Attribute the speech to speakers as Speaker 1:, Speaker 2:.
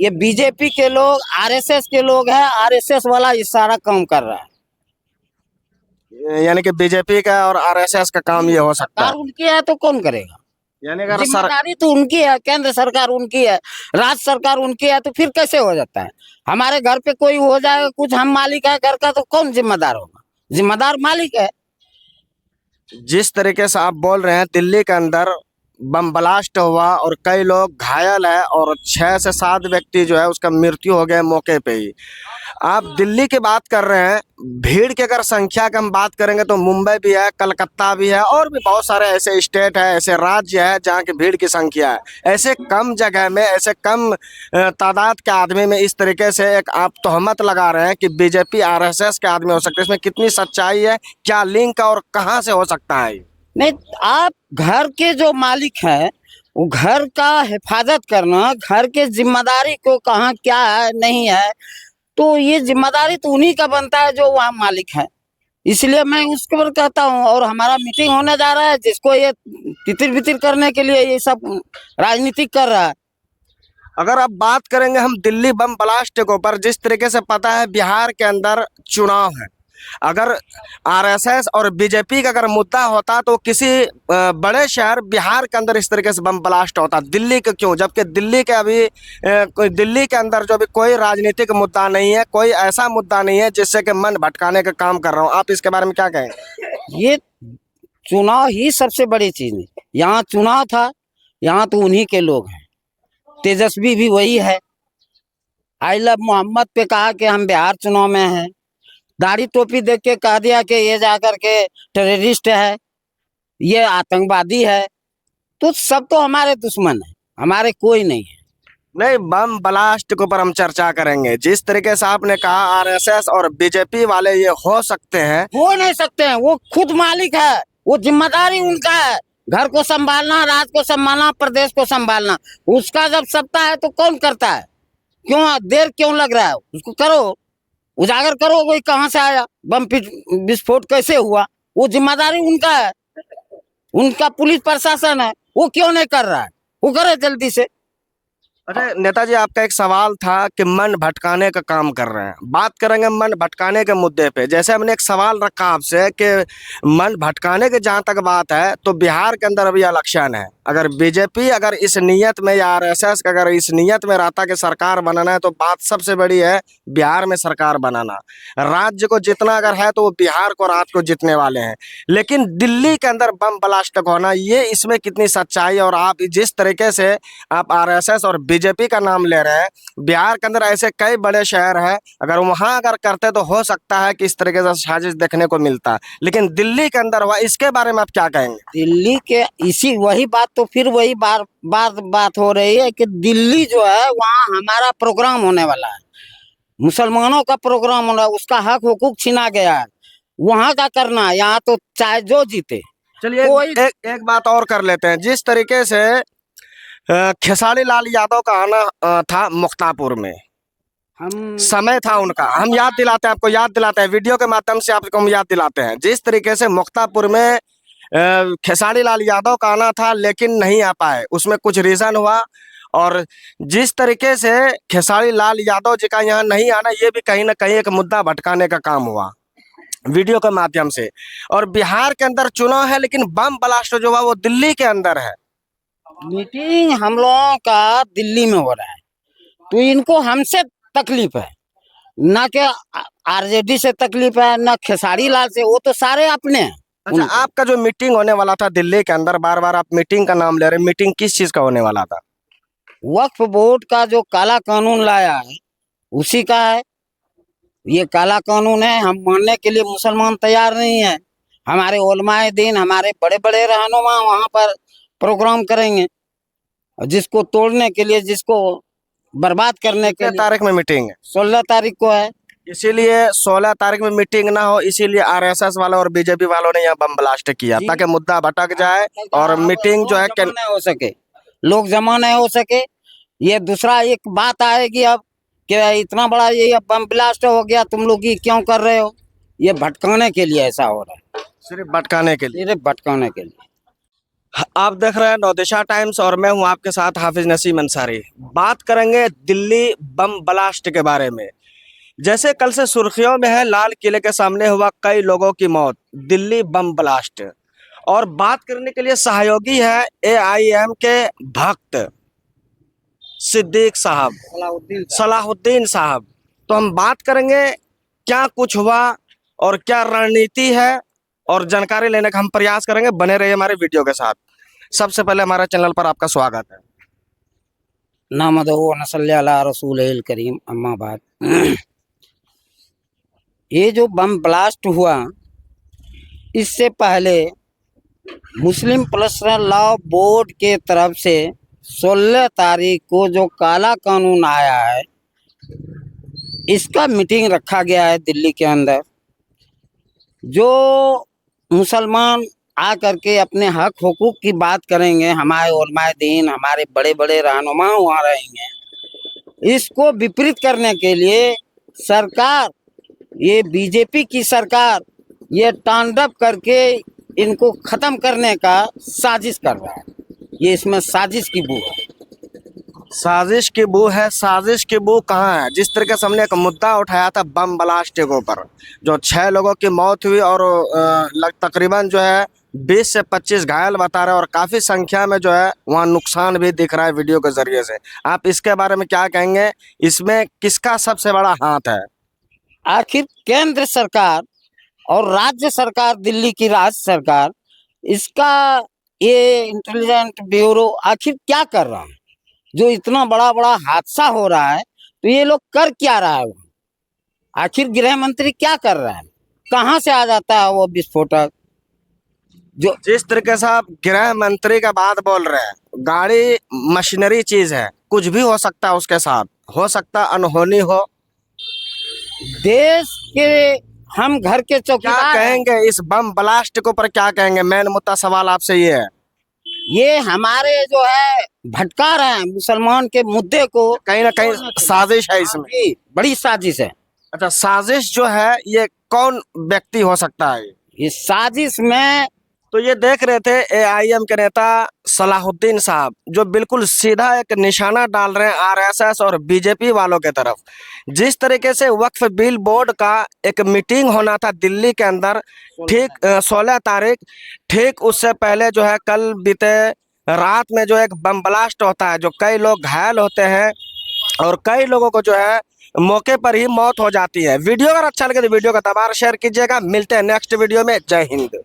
Speaker 1: ये बीजेपी के लोग, आरएसएस के लोग हैं। आरएसएस वाला ये सारा काम कर रहा है।
Speaker 2: यानी कि बीजेपी का और आरएसएस का काम ये हो सकता
Speaker 1: सरकार
Speaker 2: है।
Speaker 1: उनकी है तो कौन करेगा?
Speaker 2: यानी अगर
Speaker 1: जिम्मेदारी तो उनकी है, केंद्र सरकार उनकी है, राज्य सरकार उनकी है, तो फिर कैसे हो जाता है? हमारे घर पे कोई हो जाएगा कुछ, हम मालिक है घर का, तो कौन जिम्मेदार होगा? जिम्मेदार मालिक है।
Speaker 2: जिस तरीके से आप बोल रहे हैं, दिल्ली के अंदर बम ब्लास्ट हुआ और कई लोग घायल है और 6 से 7 व्यक्ति जो है उसका मृत्यु हो गया मौके पे ही। आप दिल्ली की बात कर रहे हैं, भीड़ की अगर संख्या की हम बात करेंगे तो मुंबई भी है, कलकत्ता भी है और भी बहुत सारे ऐसे स्टेट है, ऐसे राज्य है जहाँ की भीड़ की संख्या है। ऐसे कम जगह में, ऐसे कम तादाद के आदमी में इस तरीके से एक आप तोहमत लगा रहे हैं कि बीजेपी आरएसएस के आदमी हो सकते हैं। इसमें कितनी सच्चाई है, क्या लिंक है और कहाँ से हो सकता है?
Speaker 1: नहीं, आप घर के जो मालिक हैं, वो घर का हिफाजत करना, घर के जिम्मेदारी को कहाँ क्या है नहीं है, तो ये जिम्मेदारी तो उन्हीं का बनता है जो वहाँ मालिक है। इसलिए मैं उसके पर कहता हूँ। और हमारा मीटिंग होने जा रहा है, जिसको ये तितिर बितिर करने के लिए ये सब राजनीतिक कर रहा है।
Speaker 2: अगर आप बात करेंगे हम दिल्ली बम ब्लास्ट के ऊपर, जिस तरीके से पता है बिहार के अंदर चुनाव है, अगर आरएसएस और बीजेपी का अगर मुद्दा होता तो किसी बड़े शहर बिहार के अंदर इस तरीके से बम ब्लास्ट होता, दिल्ली के क्यों? जबकि दिल्ली के अभी कोई दिल्ली के अंदर जो भी कोई राजनीतिक मुद्दा नहीं है, कोई ऐसा मुद्दा नहीं है जिससे कि मन भटकाने का काम कर रहा हूँ। आप इसके बारे में क्या कहेंगे?
Speaker 1: ये चुनाव ही सबसे बड़ी चीज है। यहाँ चुनाव था, यहाँ तो उन्हीं के लोग हैं। तेजस्वी भी वही है। आई लव मोहम्मद पे कहा कि हम बिहार चुनाव में हैं। दाढ़ी टोपी देख के कह दिया कि ये जाकर के टेररिस्ट है, ये आतंकवादी है। तो सब तो हमारे दुश्मन है, हमारे कोई नहीं है।
Speaker 2: नहीं, बम ब्लास्ट के ऊपर हम चर्चा करेंगे। जिस तरीके से आपने कहा आरएसएस और बीजेपी वाले ये हो सकते हैं,
Speaker 1: हो नहीं सकते हैं। वो खुद मालिक है, वो जिम्मेदारी उनका है। घर को संभालना, राज्य को संभालना, प्रदेश को संभालना, उसका जब सत्ता है तो कौन करता है? क्यों देर क्यों लग रहा है? उसको करो, उजागर करो। कोई कहाँ से आया, बम विस्फोट कैसे हुआ, वो जिम्मेदारी उनका है। उनका पुलिस प्रशासन है, वो क्यों नहीं कर रहा है? वो करे जल्दी से।
Speaker 2: अरे नेताजी, आपका एक सवाल था कि मन भटकाने का काम कर रहे हैं। बात करेंगे मन भटकाने के मुद्दे पे। जैसे हमने एक सवाल रखा आपसे कि मन भटकाने की जहाँ तक बात है, तो बिहार के अंदर अभी इलेक्शन है। अगर बीजेपी अगर इस नियत में या आरएसएस अगर इस नियत में रहता कि सरकार बनाना है, तो बात सबसे बड़ी है बिहार में सरकार बनाना। राज्य को जितना अगर है तो वो बिहार को रात को जीतने वाले हैं। लेकिन दिल्ली के अंदर बम ब्लास्ट होना, ये इसमें कितनी सच्चाई? और आप जिस तरीके से आप आरएसएस और बीजेपी का नाम ले रहे हैं, बिहार के अंदर ऐसे कई बड़े शहर हैं, अगर वहां अगर करते तो हो सकता है कि इस तरीके से साजिश देखने को मिलता। लेकिन दिल्ली के अंदर हुआ, इसके बारे में आप क्या कहेंगे?
Speaker 1: दिल्ली के इसी वही बात, तो फिर वही बात हो रही है कि दिल्ली जो है वहाँ हमारा प्रोग्राम होने वाला है, मुसलमानों का प्रोग्राम होना, उसका हक हुकूक छीना गया है। वहाँ का करना है, यहाँ तो चाहे जो जीते।
Speaker 2: चलिए एक बात और कर लेते हैं। जिस तरीके से खेसारी लाल यादव का आना था मुक्तापुर में,
Speaker 1: हम
Speaker 2: समय था उनका, हम याद दिलाते हैं, आपको याद दिलाते हैं, वीडियो के माध्यम से आपको हम याद दिलाते हैं। जिस तरीके से मुक्तापुर में खेसारी लाल यादव का आना था लेकिन नहीं आ पाए, उसमें कुछ रीजन हुआ। और जिस तरीके से खेसारी लाल यादव जी का यहाँ नहीं आना, ये भी कहीं ना कहीं एक मुद्दा भटकाने का काम हुआ वीडियो के माध्यम से। और बिहार के अंदर चुनाव है लेकिन बम ब्लास्ट जो हुआ वो दिल्ली के अंदर है।
Speaker 1: मीटिंग हम लोगों का दिल्ली में हो रहा है, तो इनको हमसे तकलीफ है, ना कि आरजेडी से तकलीफ है, ना खेसारी लाल से। वो तो सारे अपने हैं।
Speaker 2: अच्छा, आपका जो मीटिंग होने वाला था दिल्ली के अंदर, बार बार आप मीटिंग का नाम ले रहे हैं, मीटिंग किस चीज का होने वाला था?
Speaker 1: वक्फ बोर्ड का जो काला कानून लाया है उसी का है। ये काला कानून है, हम मानने के लिए मुसलमान तैयार नहीं है। हमारे उलमाए दीन, हमारे बड़े बड़े रहनुमा वहां पर प्रोग्राम करेंगे, और जिसको तोड़ने के लिए, जिसको बर्बाद करने के लिए।
Speaker 2: तारीख में मीटिंग है?
Speaker 1: 16 तारीख को है।
Speaker 2: इसीलिए 16 तारीख में मीटिंग ना हो, इसीलिए आरएसएस वालों और बीजेपी वालों ने यहाँ बम ब्लास्ट किया ताकि मुद्दा भटक जाए और मीटिंग जो है
Speaker 1: नहीं हो सके, लोग जमा नहीं हो सके। ये दूसरा एक बात आएगी अब कि इतना बड़ा ये बम ब्लास्ट हो गया, तुम लोग ये क्यों कर रहे हो? ये भटकाने के लिए ऐसा हो रहा है,
Speaker 2: सिर्फ भटकाने के लिए।
Speaker 1: सिर्फ भटकाने के लिए।
Speaker 2: आप देख रहे हैं नौदिशा टाइम्स और मैं हूं आपके साथ हाफिज नसीम अंसारी। बात करेंगे दिल्ली बम ब्लास्ट के बारे में। जैसे कल से सुर्खियों में है, लाल किले के सामने हुआ कई लोगों की मौत, दिल्ली बम ब्लास्ट। और बात करने के लिए सहयोगी है एआईएम के भक्त सिद्दीक साहब, सलाहुद्दीन साहब। तो हम बात करेंगे क्या कुछ हुआ और क्या रणनीति है, और जानकारी लेने का हम प्रयास करेंगे। बने रहिए हमारे वीडियो के साथ। सबसे पहले हमारे चैनल पर आपका स्वागत है।
Speaker 1: नामदो नसल्ले अला रसूल करीम, अम्मा बाद। ये जो बम ब्लास्ट हुआ, इससे पहले मुस्लिम पर्सनल लॉ बोर्ड के तरफ से 16 तारीख को जो काला कानून आया है, इसका मीटिंग रखा गया है दिल्ली के अंदर। जो मुसलमान आ करके अपने हक हुकूक की बात करेंगे, हमारे उलमाए दीन, हमारे बड़े बड़े रहनुमा वहाँ रहेंगे। इसको विपरीत करने के लिए सरकार, ये बीजेपी की सरकार, ये तांडव करके इनको खत्म करने का साजिश कर रहा है। ये इसमें साजिश की बू है।
Speaker 2: साजिश की बू है। साजिश की बू कहाँ है? जिस तरीके से हमने एक मुद्दा उठाया था बम ब्लास्ट के ऊपर, जो 6 लोगों की मौत हुई और तकरीबन जो है 20 से 25 घायल बता रहे हैं, और काफी संख्या में जो है वहाँ नुकसान भी दिख रहा है वीडियो के जरिए से। आप इसके बारे में क्या कहेंगे? इसमें किसका सबसे बड़ा हाथ है?
Speaker 1: आखिर केंद्र सरकार और राज्य सरकार, दिल्ली की राज्य सरकार, इसका ये इंटेलिजेंट ब्यूरो आखिर क्या कर रहा है? जो इतना बड़ा बड़ा हादसा हो रहा है, तो ये लोग कर क्या रहा है? आखिर गृह मंत्री क्या कर रहा है? कहाँ से आ जाता है वो विस्फोटक? जो
Speaker 2: जिस तरीके से आप गृह मंत्री का बात बोल रहे हैं, गाड़ी मशीनरी चीज है, कुछ भी हो सकता है उसके साथ, हो सकता अनहोनी हो।
Speaker 1: देश के हम घर के
Speaker 2: क्या
Speaker 1: चौकीदार हैं।
Speaker 2: कहेंगे इस बम ब्लास्ट के ऊपर? क्या कहेंगे? मेन मुद्दा सवाल आपसे ये है।
Speaker 1: ये हमारे जो है भटका रहे हैं मुसलमान के मुद्दे को।
Speaker 2: कहीं ना कहीं साजिश है इसमें।
Speaker 1: जी, बड़ी साजिश है।
Speaker 2: अच्छा, साजिश जो है ये कौन व्यक्ति हो सकता है?
Speaker 1: इस साजिश में
Speaker 2: तो ये देख रहे थे एआईएम के नेता सलाहुद्दीन साहब, जो बिल्कुल सीधा एक निशाना डाल रहे हैं आरएसएस और बीजेपी वालों के तरफ। जिस तरीके से वक्फ बिल बोर्ड का एक मीटिंग होना था दिल्ली के अंदर, ठीक 16 तारीख, ठीक उससे पहले जो है कल बीते रात में जो एक बम ब्लास्ट होता है, जो कई लोग घायल होते हैं और कई लोगों को जो है मौके पर ही मौत हो जाती है। वीडियो अगर अच्छा लगे तो वीडियो का तबार शेयर कीजिएगा। मिलते हैं नेक्स्ट वीडियो में। जय हिंद।